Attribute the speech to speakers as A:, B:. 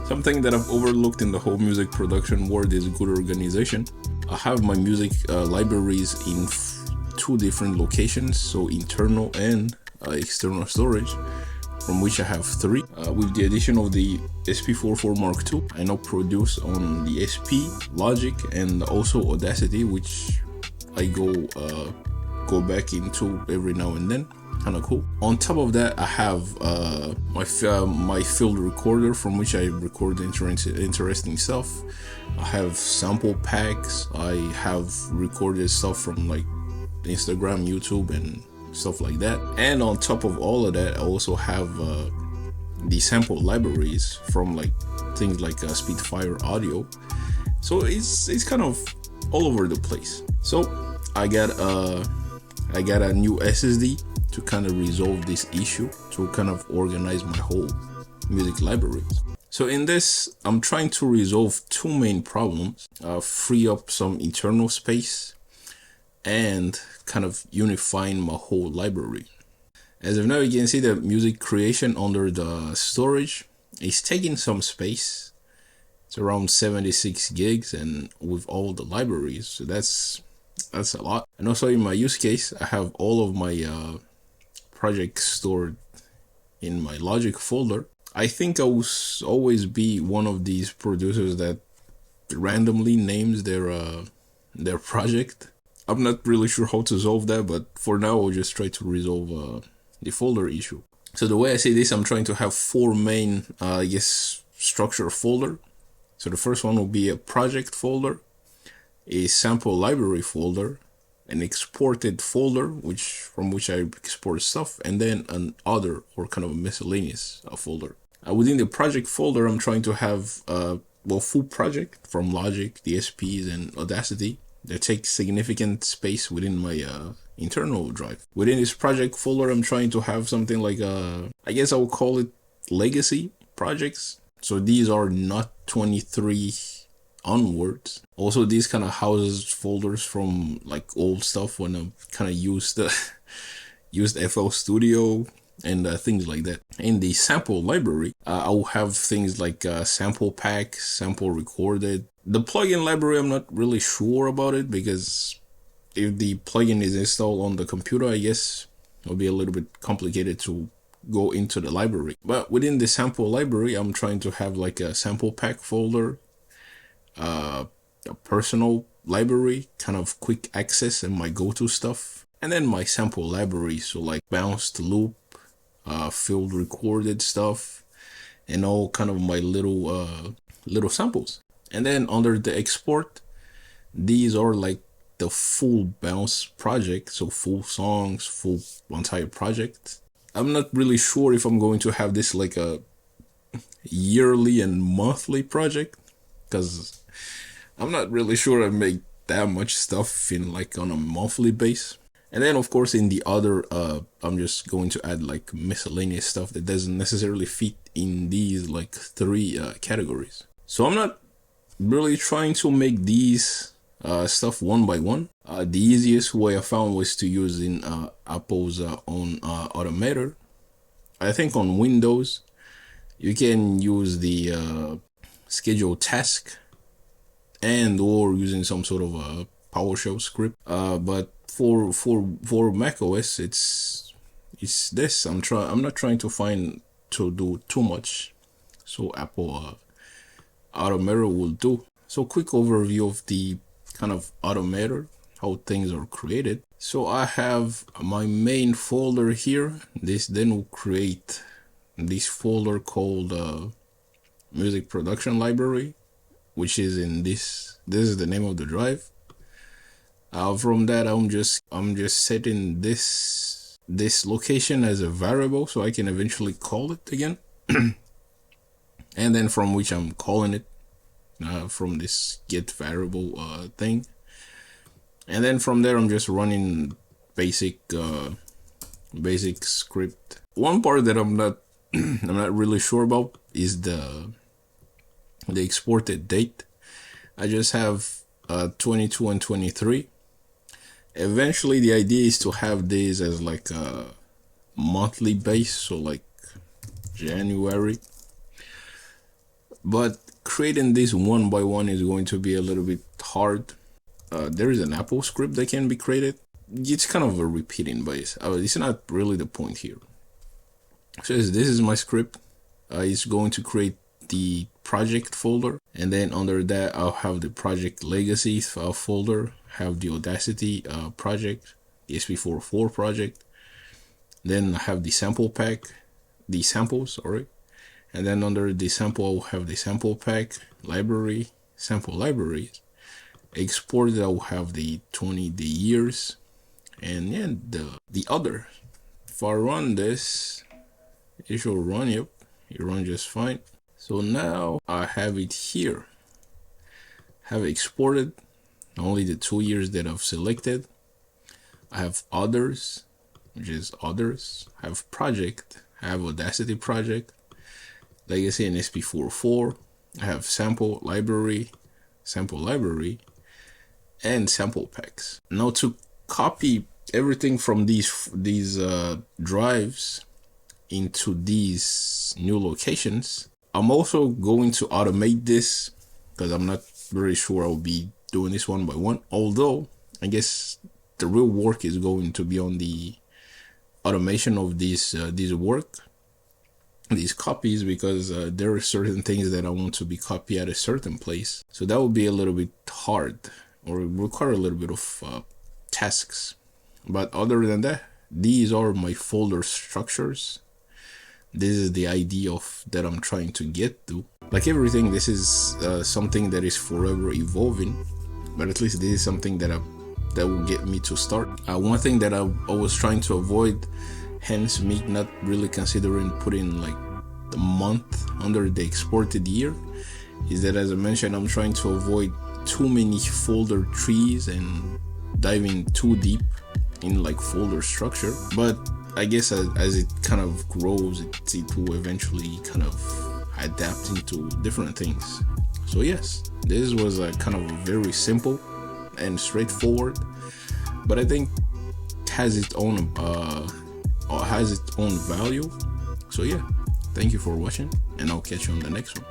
A: Something that I've overlooked in the whole music production world is good organization. I have my music libraries in two different locations, so internal and external storage, from which I have three. With the addition of the SP44 Mark II, I now produce on the SP, Logic, and also Audacity, which I go back into every now and then. Kind of cool. On top of that, I have my field recorder, from which I record interesting stuff. I have sample packs. I have recorded stuff from like Instagram, YouTube, and stuff like that. And on top of all of that, I also have the sample libraries from like things like Speedfire Audio. So it's kind of all over the place. So I got a new SSD to kind of resolve this issue, to kind of organize my whole music libraries. So in this, I'm trying to resolve two main problems: free up some internal space and kind of unifying my whole library. As of now, you can see that music creation under the storage is taking some space. It's around 76 gigs, and with all the libraries, so that's a lot. And also in my use case, I have all of my projects stored in my Logic folder. I think I will always be one of these producers that randomly names their project. I'm not really sure how to solve that, but for now I'll just try to resolve the folder issue. So the way I say this, I'm trying to have four main structure folder. So the first one will be a project folder, a sample library folder, an exported folder, from which I export stuff, and then an other, or kind of a miscellaneous folder. Within the project folder, I'm trying to have full project from Logic, the SPs, and Audacity that take significant space within my internal drive. Within this project folder, I'm trying to have something like I guess I would call it legacy projects. So these are not 23 onwards. Also, these kind of houses folders from like old stuff when I kind of used FL Studio and things like that. In the sample library, I will have things like sample pack, sample recorded. The plugin library, I'm not really sure about it, because if the plugin is installed on the computer, I guess it'll be a little bit complicated to go into the library. But within the sample library, I'm trying to have like a sample pack folder, a personal library, kind of quick access and my go-to stuff, and then my sample library, so like bounced loop, field recorded stuff, and all kind of my little samples. And then under the export, these are like the full bounce project, so full songs, full entire project. I'm not really sure if I'm going to have this like a yearly and monthly project, because I'm not really sure I make that much stuff in like on a monthly base. And then of course in the other, I'm just going to add like miscellaneous stuff that doesn't necessarily fit in these like three categories. So I'm not really trying to make these stuff one by one. The easiest way I found was to use in Apple's own automator. I think on Windows you can use the schedule task and or using some sort of a PowerShell script. But for Mac OS, it's this. I'm not trying to do too much, so Apple automator will do. So quick overview of the kind of automator, how things are created. So I have my main folder here. This then will create this folder called music production library, which is in this is the name of the drive. From that, I'm just setting this location as a variable, so I can eventually call it again. And then from which I'm calling it from this get variable thing. And then from there, I'm just running basic script. One part that I'm not really sure about is the exported date. I just have 22 and 23. Eventually, the idea is to have these as like a monthly base, so like January. but creating this one by one is going to be a little bit hard. There is an Apple script that can be created. It's kind of a repeating, but it's not really the point here. So this is my script. It's going to create the project folder, and then under that I'll have the project legacy folder, have the Audacity project, the SP44 project, then I have the sample pack, the samples, sorry, and then under the sample I'll have the sample pack library, sample libraries. Exported I'll have the years, and yeah, the other. If I run this, it should run. Yep, it runs just fine. So now I have it here. Have exported only the 2 years that I've selected. I have others, which is others. I have project. I have Audacity project, legacy and SP44. I have sample library, and sample packs. Now to copy everything from these drives into these new locations, I'm also going to automate this because I'm not very sure I'll be doing this one by one. Although I guess the real work is going to be on the automation of these copies, because there are certain things that I want to be copied at a certain place. So that would be a little bit hard, or require a little bit of tasks. But other than that, these are my folder structures. This is the idea of that I'm trying to get to. Like everything, this is something that is forever evolving, but at least this is something that will get me to start. One thing that I was trying to avoid, hence me not really considering putting like the month under the exported year, is that, as I mentioned, I'm trying to avoid too many folder trees and diving too deep in like folder structure. But I guess as it kind of grows, it will eventually kind of adapt into different things. So yes, this was a kind of very simple and straightforward, but I think has its own value. So yeah, thank you for watching, and I'll catch you on the next one.